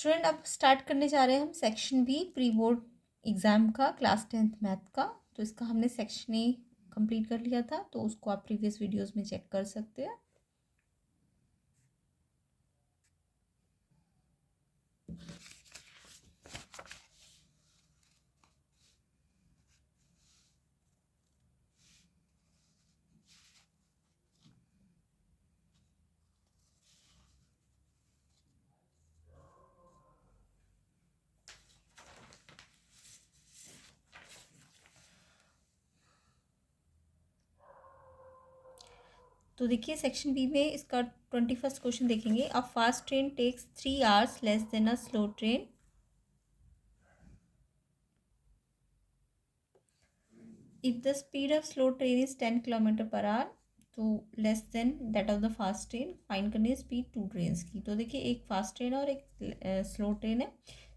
Student अब start करने जा रहे हैं हम section B pre board exam का क्लास 10th मैथ का। तो इसका हमने सेक्शन ए कंप्लीट कर लिया था, तो उसको आप प्रीवियस वीडियोस में चेक कर सकते हैं। तो देखिए सेक्शन बी में इसका 21st क्वेश्चन देखेंगे। A fast train takes 3 hours less than a slow train. If the speed of slow train is 10 kilometre per hour तो less than that of the fast train, find करनी है speed to train की। तो देखिए एक fast train है और एक स्लो ट्रेन है।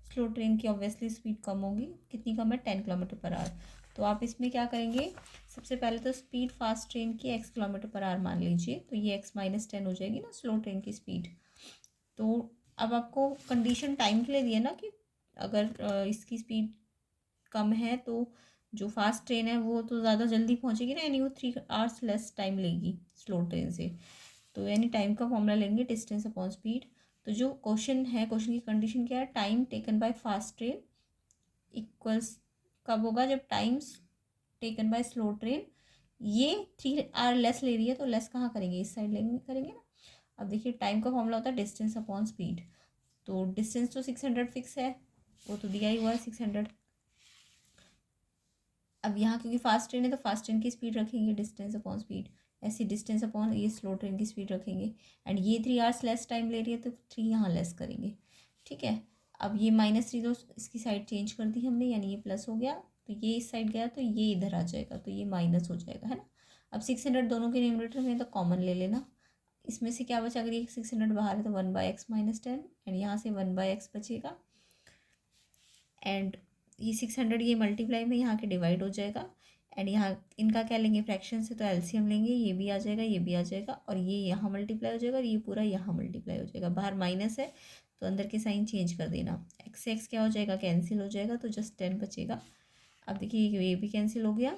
स्लो ट्रेन की ऑब्वियसली स्पीड कम होगी, कितनी कम है 10 किलोमीटर पर आवर। तो आप इसमें क्या करेंगे, सबसे पहले तो स्पीड फास्ट ट्रेन की x किलोमीटर पर आवर मान लीजिए, तो ये x-10 हो जाएगी ना स्लो ट्रेन की स्पीड। तो अब आपको कंडीशन टाइम के लिए दिया ना कि अगर इसकी स्पीड कम है तो जो फास्ट ट्रेन है वो तो ज़्यादा जल्दी पहुंचेगी ना, यानी वो 3 hours लेस टाइम लेगी स्लो ट्रेन से। तो यानी टाइम का फॉर्मूला लेंगे डिस्टेंस अपॉन स्पीड। तो जो क्वेश्चन है, क्वेश्चन की कंडीशन क्या है, time taken by fast train equals कब होगा, जब times taken by slow train ये 3 hour लेस ले रही है, तो लेस कहाँ करेंगे, इस साइड लेंगे करेंगे ना। अब देखिए टाइम का फॉर्मूला होता है डिस्टेंस अपॉन स्पीड। तो डिस्टेंस तो 600 फिक्स है, वो तो दिया ही हुआ है 600। अब यहाँ क्योंकि फास्ट ट्रेन है तो फास्ट ट्रेन की स्पीड रखेंगे डिस्टेंस अपॉन स्पीड, ऐसी डिस्टेंस अपॉन ये स्लो ट्रेन की स्पीड रखेंगे। एंड ये 3 hours लेस टाइम ले रही है तो 3 यहाँ लेस करेंगे, ठीक है। अब ये -3 तो इसकी साइड चेंज कर दी हमने, यानी ये प्लस हो गया, तो ये इस साइड गया तो ये इधर आ जाएगा, तो ये माइनस हो जाएगा, है ना। अब 600 दोनों के न्यूमरेटर में तो कॉमन ले लेना। इसमें से क्या बचा, अगर ये 600 बाहर है तो 1/x-10, एंड यहाँ से 1/x बचेगा। एंड ये 600 ये मल्टीप्लाई में यहाँ के डिवाइड हो जाएगा। एंड यहाँ इनका क्या लेंगे, फ्रैक्शन से तो एलसीएम लेंगे, ये भी आ जाएगा ये भी आ जाएगा, और ये यहाँ मल्टीप्लाई हो जाएगा और ये पूरा यहाँ मल्टीप्लाई हो जाएगा। बाहर माइनस है तो अंदर के साइन चेंज कर देना, एक्स से एक्स क्या हो जाएगा, कैंसिल हो जाएगा, तो जस्ट 10 बचेगा। अब देखिए ये भी कैंसिल हो गया।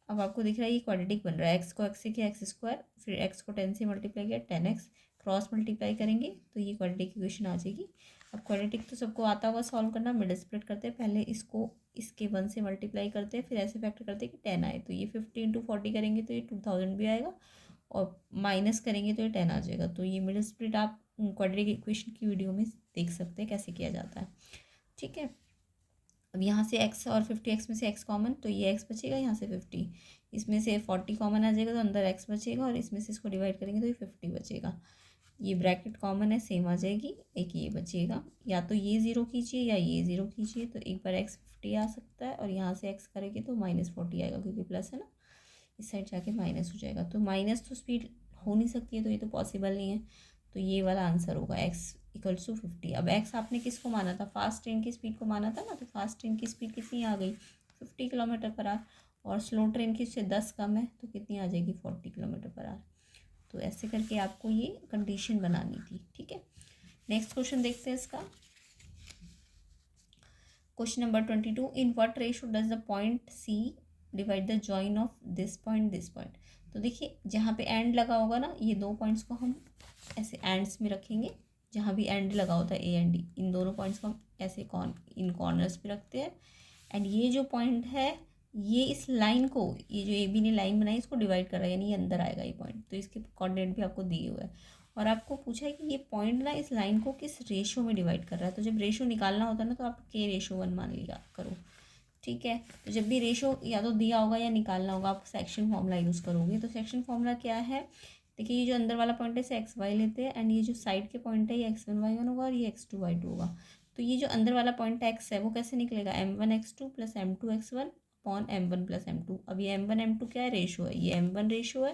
अब आपको दिख रहा है ये क्वाड्रेटिक बन रहा है, एक्स को एक्स से किया x², फिर एक्स को 10 से मल्टीप्लाई किया 10x, क्रॉस मल्टीप्लाई करेंगे तो ये क्वाड्रेटिक इक्वेशन आ जाएगी। अब क्वाड्रेटिक तो सबको आता होगा सॉल्व करना, मिडिल स्प्लिट करते हैं, पहले इसको इसके 1 से मल्टीप्लाई करते हैं, फिर ऐसे फैक्टर करते हैं कि 10 आए। तो ये 50 × 40 करेंगे तो ये 2000 भी आएगा, और माइनस करेंगे तो ये 10 आ जाएगा। तो ये मिडिल स्प्लिट आप क्वाड्रेटिक इक्वेशन की वीडियो में देख सकते हैं कैसे किया जाता है, ठीक है। अब यहाँ से x और 50x में से x कॉमन, तो ये x बचेगा, यहाँ से 50, इसमें से 40 कॉमन आ जाएगा तो अंदर x बचेगा, और इसमें से इसको डिवाइड करेंगे तो ये 50 बचेगा। ये ब्रैकेट कॉमन है, सेम आ जाएगी, एक ये बचेगा। या तो ये ज़ीरो कीजिए या ये ज़ीरो कीजिए, तो एक बार x 50 आ सकता है, और यहाँ से x करेंगे तो -40 आएगा, क्योंकि प्लस है ना, इस साइड जाके माइनस हो जाएगा। तो माइनस तो स्पीड हो नहीं सकती है, तो ये तो पॉसिबल नहीं है, तो ये वाला आंसर होगा x=50। अब x आपने किसको माना था, फास्ट ट्रेन की स्पीड को माना था ना, तो फास्ट ट्रेन की स्पीड कितनी आ गई 50 किलोमीटर पर आवर, और स्लो ट्रेन की से 10 कम है तो कितनी आ जाएगी 40 किलोमीटर पर आवर। तो ऐसे करके आपको ये कंडीशन बनानी थी, ठीक है। नेक्स्ट क्वेश्चन देखते हैं इसका। Question number 22, in what ratio does the point C divide the join of this point. तो देखिए जहाँ पे एंड लगा होगा ना, ये दो पॉइंट्स को हम ऐसे एंड्स में रखेंगे, जहाँ भी एंड लगा होता है ए एंड डी, इन दोनों पॉइंट्स को हम ऐसे इन कॉर्नर्स पे रखते हैं। एंड ये जो पॉइंट है ये इस लाइन को, ये जो ए बी ने लाइन बनाई इसको डिवाइड कर रहा है, यानी ये अंदर आएगा ये पॉइंट, तो इसके कोऑर्डिनेट भी आपको दिए हुए हैं। और आपको पूछा है कि ये पॉइंट ना इस लाइन को किस रेशो में डिवाइड कर रहा है। तो जब रेशो निकालना होता है ना, तो आप k/1 मान लिया करो, ठीक है। तो जब भी रेशो या तो दिया होगा या निकालना होगा, आप सेक्शन फॉर्मूला यूज़ करोगे। तो सेक्शन फॉर्मूला क्या है, देखिए ये जो अंदर वाला पॉइंट है इसे x y लेते हैं, एंड ये जो साइड के पॉइंट है ये x1 y1 होगा, और ये x2 y2 होगा। तो ये जो अंदर वाला पॉइंट x है वो कैसे निकलेगा, m1 x2 + m2 x1 upon m1 + m2। अब ये m1 m2 क्या है, रेशो है, ये m1 रेशो है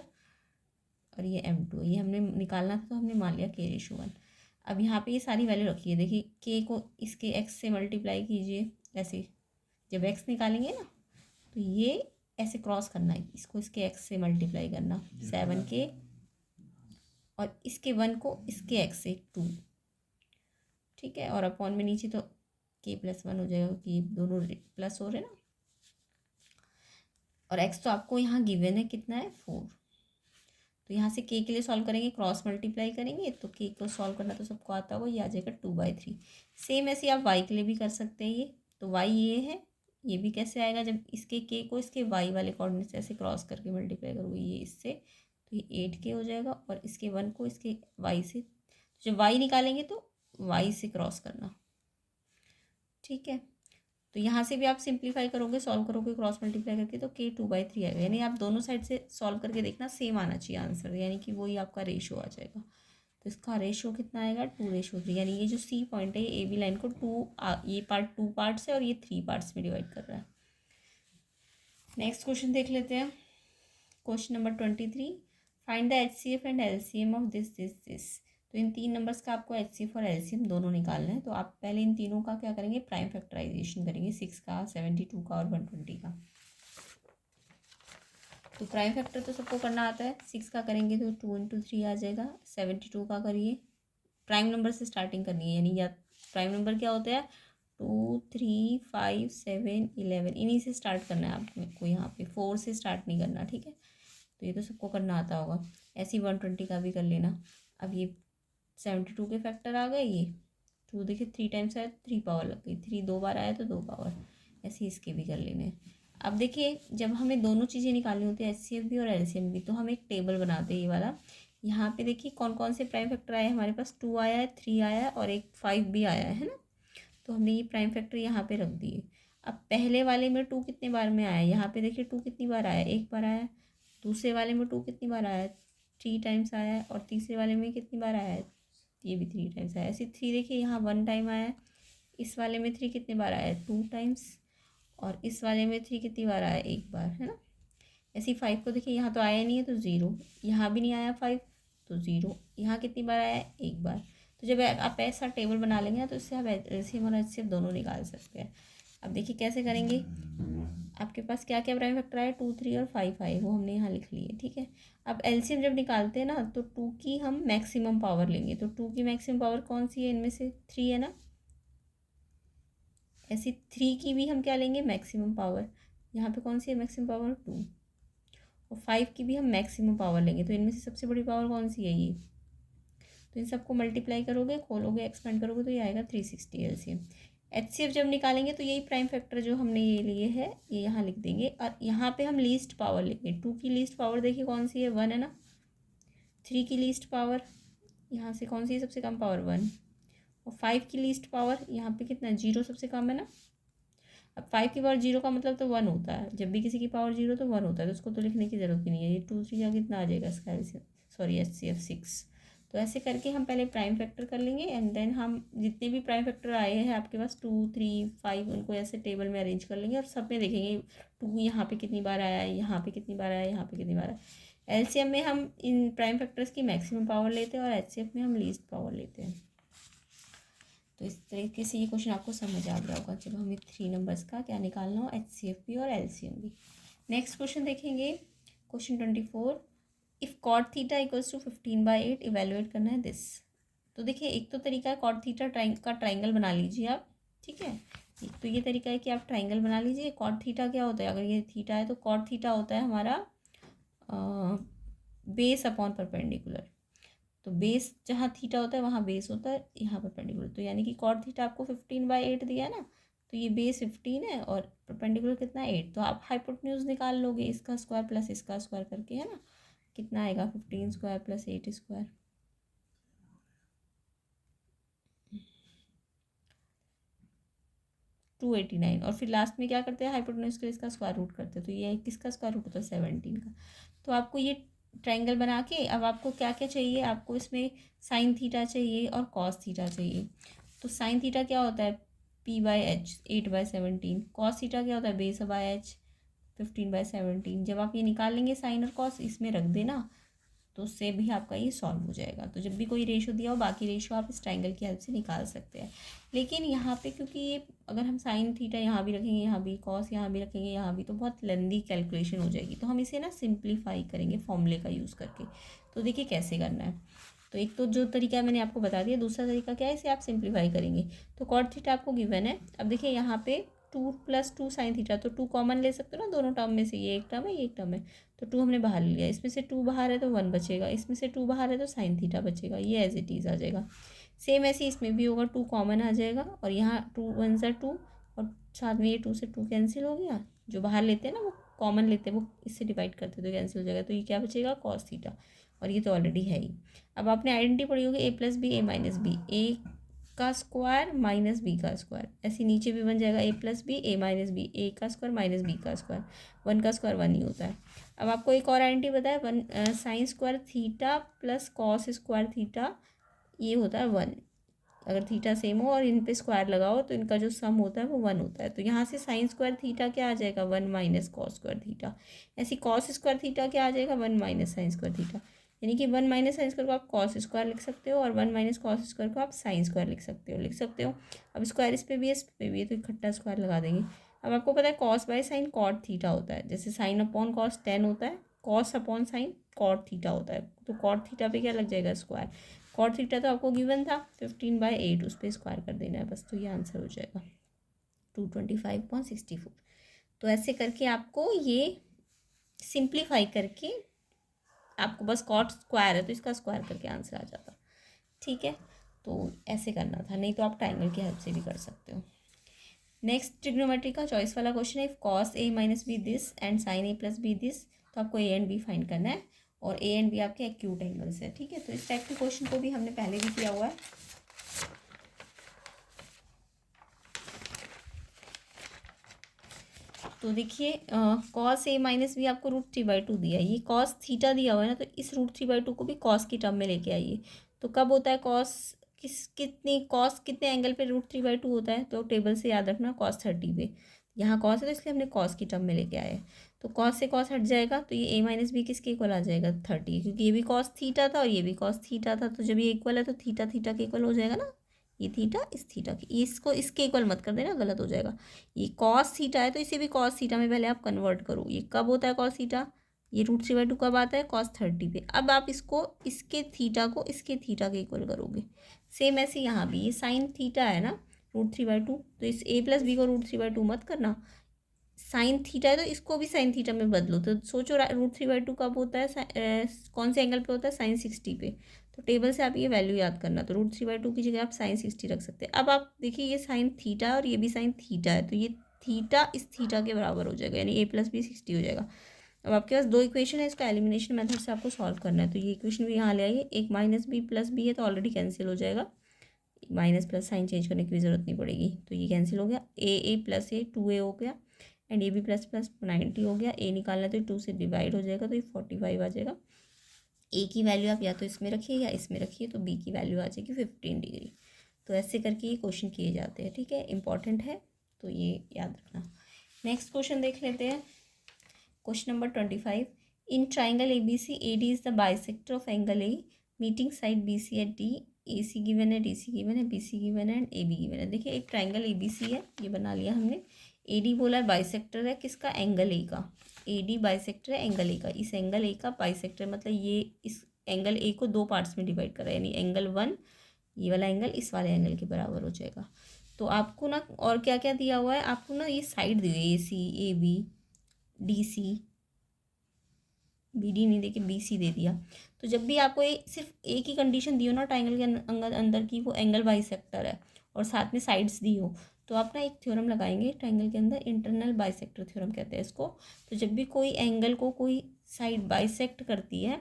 और ये m2 है, ये हमने निकालना था तो हमने मान लिया k/1। अब यहाँ पे ये सारी वैल्यू रखिए, देखिए k को इसके x से मल्टीप्लाई कीजिए, ऐसे जब x निकालेंगे ना तो ये ऐसे क्रॉस करना है, इसको इसके x से मल्टीप्लाई करना 7k, और इसके 1 को इसके x से 2, ठीक है। और अपॉन में नीचे तो k+1 हो जाएगा क्योंकि ये दोनों प्लस हो रहे ना। और x तो आपको यहाँ गिवन है, कितना है 4। तो यहाँ से k के लिए सॉल्व करेंगे, क्रॉस मल्टीप्लाई करेंगे तो k को सॉल्व करना तो सबको आता होगा, ये आ जाएगा 2/3। सेम ऐसे आप y के लिए भी कर सकते हैं। ये तो y ये है, ये भी कैसे आएगा जब इसके k को इसके y वाले कोऑर्डिनेट से ऐसे क्रॉस करके मल्टीप्लाई करोगे ये इससे, तो ये 8k हो जाएगा। और इसके 1 को इसके y से, जब y निकालेंगे तो y से क्रॉस करना, ठीक है। तो यहाँ से भी आप सिंप्लीफाई करोगे, सॉल्व करोगे क्रॉस मल्टीप्लाई करके, तो k 2/3 आएगा। यानी आप दोनों साइड से सॉल्व करके देखना, सेम आना चाहिए आंसर, यानी कि वही आपका रेशो आ जाएगा। तो इसका रेशो कितना आएगा 2:3। यानी ये जो सी पॉइंट है ये ए बी लाइन को ये पार्ट 2 पार्ट्स है और ये 3 पार्ट्स में डिवाइड कर रहा है। नेक्स्ट क्वेश्चन देख लेते हैं। Question number 23, find the HCF and LCM of this. तो इन 3 नंबर्स का आपको HCF और LCM दोनों निकालना है। तो आप पहले इन तीनों का क्या करेंगे, प्राइम फैक्टराइजेशन करेंगे, 6 का, 72 का और 120 का। तो प्राइम फैक्टर तो सबको करना आता है। 6 का करेंगे तो 2 × 3 आ जाएगा। 72 का करिए, प्राइम नंबर से स्टार्टिंग करनी है, यानी या प्राइम नंबर क्या होता है 2, 3, 5, 7, 11, इन्हीं से स्टार्ट करना है आपको, यहाँ पे 4 से स्टार्ट नहीं करना, ठीक है। तो ये तो सबको करना आता होगा। ऐसे ही 120 का भी कर लेना। अब ये 72 के फैक्टर आ गए, ये 2 देखिए 3 टाइम्स आया, 3 पावर लग गई, 3 2 बार आया तो 2 पावर। ऐसे ही इसके भी कर लेने हैं। अब देखिए जब हमें दोनों चीज़ें निकालनी होती है, HCF भी और LCM भी, तो हम एक टेबल बनाते हैं ये वाला। यहाँ पे देखिए कौन कौन से प्राइम फैक्टर आए, हमारे पास 2 आया है, 3 आया है और एक 5 भी आया है ना। तो हमने ये प्राइम फैक्टर यहाँ पे रख दिए। अब पहले वाले में 2 कितने बार में आया, यहाँ पे देखिए 2 कितनी बार आया, 1 बार आया। दूसरे वाले में 2 कितनी बार आया, 3 टाइम्स आया है। और तीसरे वाले में कितनी बार आया है, ये भी 3 टाइम्स आया। ऐसे 3 देखिए यहाँ 1 टाइम आया है। इस वाले में 3 कितने बार आया है, 2 टाइम्स। और इस वाले में 3 कितनी बार आया है, 1 बार, है ना। ऐसे ही 5 को देखिए यहाँ तो आया नहीं है तो 0, यहाँ भी नहीं आया 5 तो 0, यहाँ कितनी बार आया है, 1 बार। तो जब आप ऐसा टेबल बना लेंगे ना तो इससे आप LCM और HCF दोनों निकाल सकते हैं। अब देखिए कैसे करेंगे, आपके पास क्या क्या प्राइम फैक्टर आए, 2, 3 और 5 आए, वो हमने यहाँ लिख लिए, ठीक है। अब LCM जब निकालते हैं ना तो 2 की हम मैक्सिमम पावर लेंगे। तो 2 की मैक्सिमम पावर कौन सी है, इनमें से 3 है ना। ऐसी 3 की भी हम क्या लेंगे, मैक्सिमम पावर। यहाँ पे कौन सी है मैक्सिमम पावर, 2। और 5 की भी हम मैक्सिमम पावर लेंगे। तो इनमें से सबसे बड़ी पावर कौन सी है, ये। तो इन सबको मल्टीप्लाई करोगे, खोलोगे, एक्सपेंड करोगे तो ये आएगा 360 LCM। HCF जब निकालेंगे तो यही प्राइम फैक्टर जो हमने ये लिए है ये यहाँ लिख देंगे। और यहाँ पे हम लीस्ट पावर लेंगे। 2 की लीस्ट पावर देखिए कौन सी है, 1 है ना। 3 की लीस्ट पावर यहाँ से कौन सी है, सबसे कम पावर 1। और 5 की लीस्ट पावर यहाँ पे कितना, 0 सबसे कम है ना। अब 5 की पावर 0 का मतलब तो 1 होता है, जब भी किसी की पावर 0 तो 1 होता है, तो उसको तो लिखने की ज़रूरत ही नहीं है। ये 2, 3 का कितना आ जाएगा इसका, सॉरी HCF 6। तो ऐसे करके हम पहले प्राइम फैक्टर कर लेंगे एंड देन हम जितने भी प्राइम फैक्टर आए हैं आपके पास 2, 3, 5, उनको ऐसे टेबल में अरेंज कर लेंगे और सब में देखेंगे 2 यहाँ पे कितनी बार आया है, यहाँ पे कितनी बार आया है, यहाँ पे कितनी बार आया है। LCM में हम इन प्राइम फैक्टर्स की मैक्सिमम पावर लेते हैं और HCF में हम लीस्ट पावर लेते हैं। तो इस तरीके से ये क्वेश्चन आपको समझ आ गया होगा जब हमें 3 नंबर्स का क्या निकालना हो, HCF भी और LCM भी। नेक्स्ट क्वेश्चन देखेंगे, question 24, if cot theta equals to 15/8 evaluate करना है दिस। तो देखिए एक तो तरीका है cot थीटा का ट्राइंगल बना लीजिए आप, ठीक है। एक तो ये तरीका है कि आप ट्राइंगल बना लीजिए। cot थीटा क्या होता है, अगर ये थीटा है तो cot थीटा होता है हमारा बेस अपॉन परपेंडिकुलर। तो बेस जहाँ थीटा होता है वहाँ बेस होता है, यहाँ परपेंडिकुलर। तो यानी कि कॉट थीटा आपको 15/8 दिया है ना, तो ये बेस 15 है और परपेंडिकुलर कितना 8। तो आप हाइपोटेन्यूज निकाल लोगे, इसका स्क्वायर प्लस इसका स्क्वायर करके, है ना। कितना आएगा 15 स्क्वायर प्लस 8 स्क्वायर, 289। और फिर लास्ट में क्या करते हैं, हाइपोटेन्यूज के लिए इसका स्क्वायर रूट करते हैं। तो ये किसका स्क्वायर रूट होता है, 17 का। तो आपको ये ट्राइंगल बना के अब आपको क्या क्या चाहिए, आपको इसमें साइन थीटा चाहिए और कॉस थीटा चाहिए। तो साइन थीटा क्या होता है, P/H 8/17। कॉस थीटा क्या होता है, बेस बाय H 15/17। जब आप ये निकाल लेंगे साइन और कॉस इसमें रख देना, तो उससे भी आपका ये सॉल्व हो जाएगा। तो जब भी कोई रेशो दिया हो बाकी रेशो आप इस ट्राइंगल की हेल्प से निकाल सकते हैं। लेकिन यहाँ पे क्योंकि ये अगर हम साइन थीटा यहाँ भी रखेंगे, यहाँ भी कॉस यहाँ भी रखेंगे, यहाँ भी, तो बहुत लेंदी कैलकुलेशन हो जाएगी। तो हम इसे ना सिंप्लीफाई करेंगे फॉर्मूले का यूज़ करके। तो देखिए कैसे करना है। तो एक तो जो तरीका है मैंने आपको बता दिया, दूसरा तरीका क्या है, इसे आप सिंप्लीफाई करेंगे। तो कॉट थीटा आपको गिवन है। अब देखिए यहाँ पे 2 + 2 sin थीटा, तो 2 कॉमन ले सकते हो ना दोनों टर्म में से, ये एक टर्म है ये एक टर्म है, तो 2 हमने बाहर ले लिया, इसमें से 2 बाहर है तो 1 बचेगा, इसमें से 2 बाहर है तो sin थीटा बचेगा, ये एज इट इज़ आ जाएगा। सेम ऐसे इसमें भी होगा, 2 कॉमन आ जाएगा और यहाँ 2 1 ज़ा 2 और साथ में ये 2 से 2 कैंसिल हो गया, जो बाहर लेते हैं ना वो कॉमन लेते हैं, वो इससे डिवाइड करते तो कैंसिल हो जाएगा, तो ये क्या बचेगा cos थीटा, और ये तो ऑलरेडी है ही। अब आपने आइडेंटिटी पढ़ी होगी a + b a - b, a का स्क्वायर माइनस बी का स्क्वायर, ऐसे नीचे भी बन जाएगा a + b a - b, a का स्क्वायर माइनस b का स्क्वायर, 1 का स्क्वायर 1 ही होता है। अब आपको एक और आइडेंटिटी पता है, 1 sin square theta + cos square theta, ये होता है 1। अगर थीटा सेम हो और इन पे स्क्वायर लगाओ तो इनका जो सम होता है वो 1 होता है, तो यहाँ से साइन स्क्वायर थीटा क्या आ जाएगा, 1 - cos स्क्वायर थीटा। ऐसे cos स्क्वायर थीटा क्या आ जाएगा, 1 - sin स्क्वायर थीटा, यानी कि 1 - sin स्क्वायर को आप cos स्क्वायर लिख सकते हो और 1 - cos स्क्वायर को आप sin स्क्वायर लिख सकते हो। अब स्क्वायर इस पे भी है इस पे भी है, तो इकट्ठा स्क्वायर लगा देंगे। अब आपको पता है cos/sin cot थीटा होता है, जैसे sin अपॉन cos 10 होता है, cos upon sin cot theta होता है, तो cot थीटा पे क्या लग जाएगा, स्क्वायर। कॉट थीटा तो आपको गिवन था 15/8, उस पर स्क्वायर कर देना है बस, तो ये आंसर हो जाएगा 225.64। तो ऐसे करके आपको ये सिंप्लीफाई करके आपको बस कॉट स्क्वायर है तो इसका स्क्वायर करके आंसर आ जाता, ठीक है। तो ऐसे करना था, नहीं तो आप ट्राइंगल की हेल्प से भी कर सकते हो। नेक्स्ट ट्रिग्नोमेट्री का चॉइस वाला क्वेश्चन है, if cos a - b this and sin a + b this, तो आपको a एंड b फाइंड करना है और a एंड b आपके एक्यूट एंगल्स है, ठीक है। तो इस टाइप के क्वेश्चन को भी हमने पहले भी किया हुआ है। तो देखिए cos a - b आपको √3/2 दिया है, ये cos थीटा दिया हुआ है ना, तो इस √3/2 को भी cos की टर्म में लेके आइए। तो कब होता है cos cos कितने एंगल पे √3/2 होता है, तो टेबल से याद रखना cos 30 पे, यहाँ cos है तो इसलिए हमने cos की टर्म में लेके आए हैं। तो cos से cos हट जाएगा, तो ये a - b किसके इक्वल आ जाएगा, 30, क्योंकि ये भी cos थीटा था और ये भी cos थीटा था, तो जब ये इक्वल है तो थीटा थीटा के इक्वल हो जाएगा ना, ये थीटा इस थीटा की, इसको इसके इक्वल मत कर देना, गलत हो जाएगा। ये कॉस थीटा है तो इसे भी कॉस थीटा में पहले आप कन्वर्ट करो, ये कब होता है कॉस थीटा, ये √3/2 कब आता है, cos 30 पे। अब आप इसको इसके थीटा को इसके थीटा के इक्वल करोगे। सेम ऐसे यहाँ भी ये साइन थीटा है ना √3/2, तो इस a + b को √3/2 मत करना, साइन थीटा है तो इसको भी साइन थीटा में बदलो। तो सोचो √3/2 कब होता है, कौन से एंगल पे होता है, sin 60 पे। तो टेबल से आप ये वैल्यू याद करना, तो √3/2 की जगह आप sin 60 रख सकते हैं। अब आप देखिए ये साइन थीटा है और ये भी साइन थीटा है, तो ये थीटा इस थीटा के बराबर हो जाएगा, यानी a + b 60 हो जाएगा। अब आपके पास दो इक्वेशन है, इसका एलिमिनेशन मेथड से आपको सॉल्व करना है। तो ये इक्वेशन भी यहाँ ले आइए, एक -b + b है तो ऑलरेडी कैंसिल हो जाएगा, माइनस प्लस साइन चेंज करने की भी ज़रूरत नहीं पड़ेगी, तो ये कैंसिल हो गया। a + a 2a हो गया एंड a b + 90 हो गया, a निकालना है तो 2 से डिवाइड हो जाएगा, तो ये 45 आ जाएगा। a की वैल्यू आप या तो इसमें रखिए या इसमें रखिए, तो b की वैल्यू आ जाएगी 15 डिग्री। तो ऐसे करके ये क्वेश्चन किए जाते हैं, ठीक है, इंपॉर्टेंट है तो ये याद रखना। नेक्स्ट क्वेश्चन देख लेते हैं, question number 25। In triangle ABC AD is the bisector of angle A meeting side BC at D, AC given है, DC गिवन है, BC गिवन है एंड AB गिवन है। देखिए एक ट्राइंगल ABC है, ये बना लिया हमने, AD बोला है बाइसेक्टर है किसका, एंगल A का, AD बाइसेक्टर है एंगल A का, इस एंगल A का बाइसेक्टर मतलब ये इस एंगल A को दो पार्ट्स में डिवाइड कर रहा है, यानी एंगल 1 ये वाला एंगल इस वाले एंगल के बराबर हो जाएगा। तो आपको ना और क्या क्या दिया हुआ है, आपको ना ये साइड दी हुई है, AC AB DC, BD नहीं देके BC दे दिया। तो जब भी आपको ये सिर्फ एक ही कंडीशन दी हो ना ट्राइंगल के अंदर की वो एंगल बाइसेक्टर है और साथ में साइड्स दी हो, तो आप ना एक थ्योरम लगाएंगे ट्राइंगल के अंदर, इंटरनल बाइसेक्टर थ्योरम कहते हैं इसको। तो जब भी कोई एंगल को कोई साइड बाइसेक्ट करती है,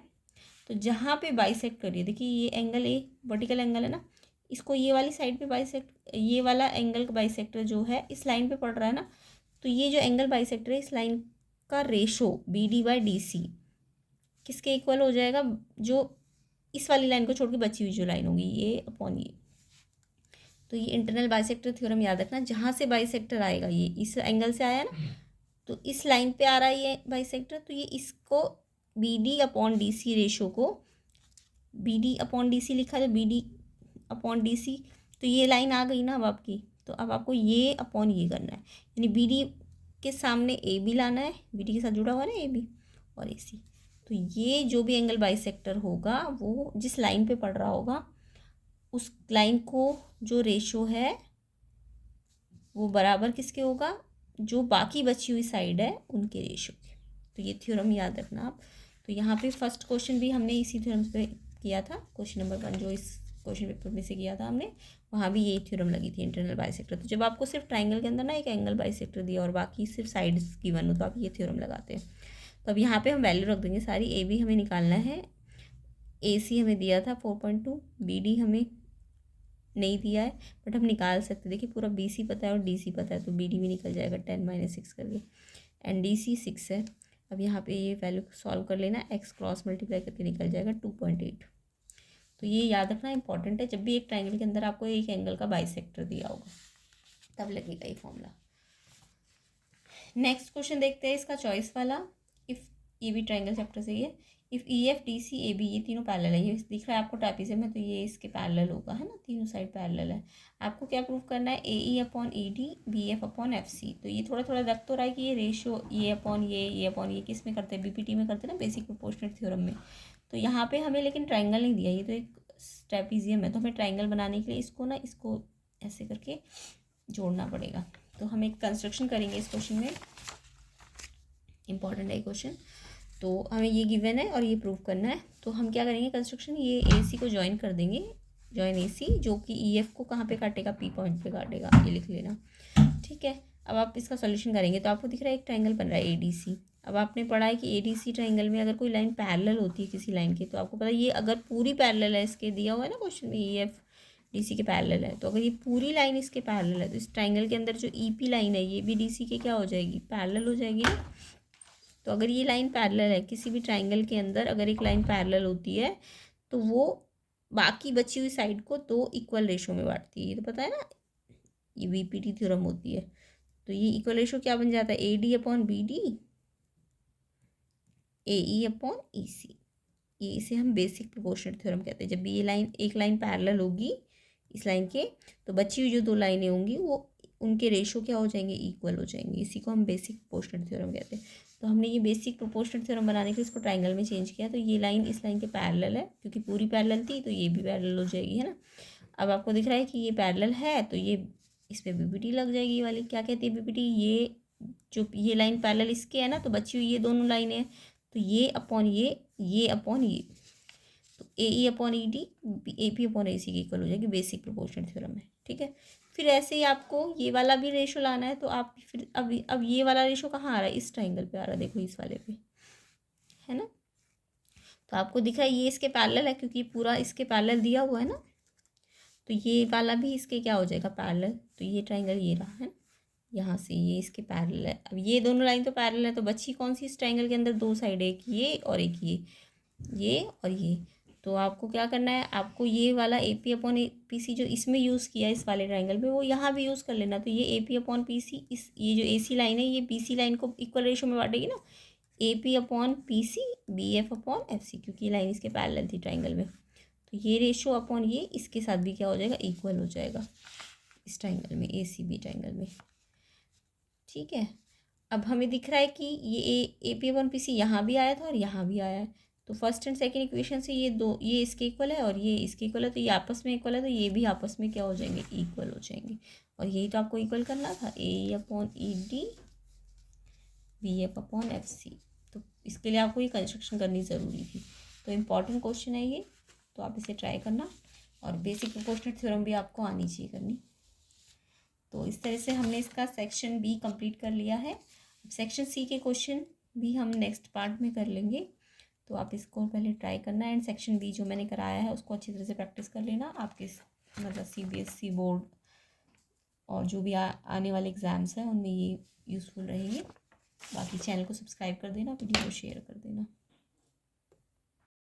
तो जहाँ पे बाइसेक्ट करिए, देखिए ये एंगल A वर्टिकल एंगल है ना, इसको ये वाली साइड पे बाइसेक्ट, ये वाला एंगल का बाइसेक्टर जो है इस लाइन पे पड़ रहा है ना, तो ये जो एंगल बाइसेक्टर है इस लाइन का रेशो BD/DC किसके इक्वल हो जाएगा, जो इस वाली लाइन को छोड़ के बची हुई जो लाइन होगी ये अपॉन ये। तो ये इंटरनल बाइसेक्टर थ्योरम याद रखना, जहाँ से बाइसेक्टर आएगा ये इस एंगल से आया ना, तो इस लाइन पे आ रहा है ये बाइसेक्टर, तो ये इसको BD/DC रेशो को BD/DC लिखा है, तो BD/DC, तो ये लाइन आ गई ना अब आपकी, तो अब आपको ये अपॉन ये करना है, यानी BD के सामने AB लाना है, BD के साथ जुड़ा हुआ है ना AB और AC, तो ये जो भी एंगल बाइसेक्टर होगा वो जिस लाइन पे पड़ रहा होगा उस लाइन को जो रेशो है वो बराबर किसके होगा, जो बाकी बची हुई साइड है उनके रेशो के। तो ये थ्योरम याद रखना आप। तो यहाँ पे फर्स्ट क्वेश्चन भी हमने इसी थ्योरम पे किया था, क्वेश्चन नंबर 1 जो इस क्वेश्चन पेपर में से किया था हमने, वहाँ भी यही थ्योरम लगी थी, इंटरनल बाइसेक्टर। तो जब आपको सिर्फ ट्राइंगल के अंदर ना एक एंगल बाइसेक्टर दिया और बाकी सिर्फ साइड्स गिवन हो तो आप ये थ्योरम लगाते हैं। तो अब यहाँ पे हम वैल्यू रख देंगे सारी। ए बी हमें निकालना है, ए सी हमें दिया था 4.2, बी डी हमें नहीं दिया है बट हम निकाल सकते। देखिए पूरा बी सी पता है और डी सी पता है, तो बी डी भी निकल जाएगा 10 - 6 करके, एंड डी सी 6 है। अब यहाँ पे ये वैल्यू सॉल्व कर लेना, एक्स क्रॉस मल्टीप्लाई करके निकल जाएगा 2.8। तो ये याद रखना इंपॉर्टेंट है, जब भी एक ट्राइंगल के अंदर आपको एक एंगल का बाइसेक्टर दिया होगा तब लगेगा ये फॉर्मूला। नेक्स्ट क्वेश्चन देखते हैं इसका चॉइस वाला। इफ़ ये भी ट्राइंगल चैप्टर से ही है। If E F D C A B ये तीनों पैरेलल है, ये दिख रहा है आपको ट्रापेजियम में, तो ये इसके पैरेलल होगा, है ना, तीनों साइड पैरेलल है। आपको क्या प्रूव करना है, A E upon E D B F upon F C. तो ये थोड़ा थोड़ा लग तो रहा है कि ये रेशो ये अपॉन ये अपॉन ये किस में करते हैं, बीपीटी में करते हैं ना, बेसिक प्रोपोर्शनल थ्योरम में। तो यहाँ पे हमें लेकिन ट्राइंगल नहीं दिया, ये तो एक ट्रेपीजियम है, तो हमें ट्राइंगल बनाने के लिए इसको ऐसे करके जोड़ना पड़ेगा। तो हम एक कंस्ट्रक्शन करेंगे इस क्वेश्चन में, इंपॉर्टेंट है क्वेश्चन। तो हमें ये गिवन है और ये प्रूव करना है। तो हम क्या करेंगे कंस्ट्रक्शन, ये ए सी को ज्वाइन कर देंगे, ज्वाइन ए सी, जो कि ई एफ को कहाँ पे काटेगा, पी पॉइंट पे काटेगा, ये लिख लेना, ठीक है। अब आप इसका सोल्यूशन करेंगे तो आपको दिख रहा है एक ट्राइंगल बन रहा है ए डी सी। अब आपने पढ़ा है कि ए डी सी ट्राइंगल में अगर कोई लाइन पैरेलल होती है किसी लाइन की, तो आपको पता है ये अगर पूरी पैरेलल है, इसके दिया हुआ है ना क्वेश्चन में, ई एफ डी सी के पैरेलल है, तो अगर ये पूरी लाइन इसके पैरेलल है तो इस ट्राइंगल के अंदर जो ई पी लाइन है ये भी डी सी के क्या हो जाएगी, पैरेलल हो जाएगी ना। तो अगर ये लाइन पैरेलल है, किसी भी ट्राइंगल के अंदर अगर एक लाइन पैरेलल होती है तो वो बाकी बची हुई साइड को दो इक्वल रेशो में बांटती है, ये तो पता है ना, ये वीपीटी थ्योरम होती है। तो ये इक्वल रेशो क्या बन जाता है, A D upon B D, A E upon E C. ये इसे हम बेसिक प्रोपोर्शनल थ्योरम कहते हैं। जब भी ये लाइन एक लाइन पैरेलल होगी इस लाइन के, तो बची हुई जो दो लाइनें होंगी वो उनके रेशो क्या हो जाएंगे, इक्वल हो जाएंगे। इसी को हम बेसिक प्रोपोर्शनल थ्योरम कहते हैं। तो हमने ये बेसिक प्रोपोर्शनल थ्योरम बनाने के लिए इसको ट्राइंगल में चेंज किया। तो ये लाइन इस लाइन के पैरेलल है, क्योंकि पूरी पैरेलल थी तो ये भी पैरेलल हो जाएगी, है ना। अब आपको दिख रहा है कि ये पैरेलल है तो ये इस पर बीपीटी लग जाएगी। ये वाली क्या कहती है बीपीटी, ये जो ये लाइन पैरेलल इसके है ना, तो बची हुई ये दोनों लाइनें हैं, तो ये अपॉन ये अपॉन ये, तो A E upon E D A P upon A C के इक्वल हो जाएगी, बेसिक प्रोपोर्शनल थ्योरम है, ठीक है। फिर ऐसे ही आपको ये वाला भी रेशो लाना है, तो आप फिर अब ये वाला रेशो कहाँ आ रहा है, इस ट्राइंगल पे आ रहा है, देखो इस वाले पे, है ना। तो आपको दिख रहा है ये इसके पैरेलल है, क्योंकि पूरा इसके पैरेलल दिया हुआ है ना, तो ये वाला भी इसके क्या हो जाएगा, पैरेलल। तो ये ट्राइंगल ये रहा है ना, यहाँ से ये इसके पैरेलल है। अब ये दोनों लाइन तो पैरेलल है, तो बची कौन सी इस ट्राइंगल के अंदर, दो साइड, एक ये और एक ये और ये। तो आपको क्या करना है, आपको ये वाला A P upon A P C जो इसमें यूज़ किया इस वाले ट्राइंगल में, वो यहाँ भी यूज़ कर लेना। तो ये A P upon P C, इस ये जो ए सी लाइन है ये बी सी लाइन को इक्वल रेशो में बांटेगी ना, A P upon P C B F upon F C, क्योंकि ये लाइन इसके पैरेलल थी ट्राइंगल में। तो ये रेशो अपॉन ये इसके साथ भी क्या हो जाएगा, इक्वल हो जाएगा इस ट्राइंगल में, ए सी बी ट्राइंगल में, ठीक है। अब हमें दिख रहा है कि ये A P upon P C यहाँ भी आया था और यहाँ भी आया है। तो फर्स्ट एंड सेकंड इक्वेशन से ये इसके इक्वल है और ये इसके इक्वल है, तो ये आपस में इक्वल है, तो ये भी आपस में क्या हो जाएंगे, इक्वल हो जाएंगे। और यही तो आपको इक्वल करना था, A upon E D B F upon F C. तो इसके लिए आपको ये कंस्ट्रक्शन करनी ज़रूरी थी। तो इम्पॉर्टेंट क्वेश्चन है ये, तो आप इसे ट्राई करना। और बेसिक प्रोपोर्शनल थ्योरम भी आपको आनी चाहिए करनी। तो इस तरह से हमने इसका सेक्शन बी कंप्लीट कर लिया है। अब सेक्शन सी के क्वेश्चन भी हम नेक्स्ट पार्ट में कर लेंगे, तो आप इसको पहले ट्राई करना। एंड सेक्शन बी जो मैंने कराया है उसको अच्छी तरह से प्रैक्टिस कर लेना। आपके मतलब CBSE बोर्ड और जो भी आने वाले एग्ज़ाम्स हैं उनमें ये यूज़फुल रहेंगे। बाकी चैनल को सब्सक्राइब कर देना, वीडियो को शेयर कर देना।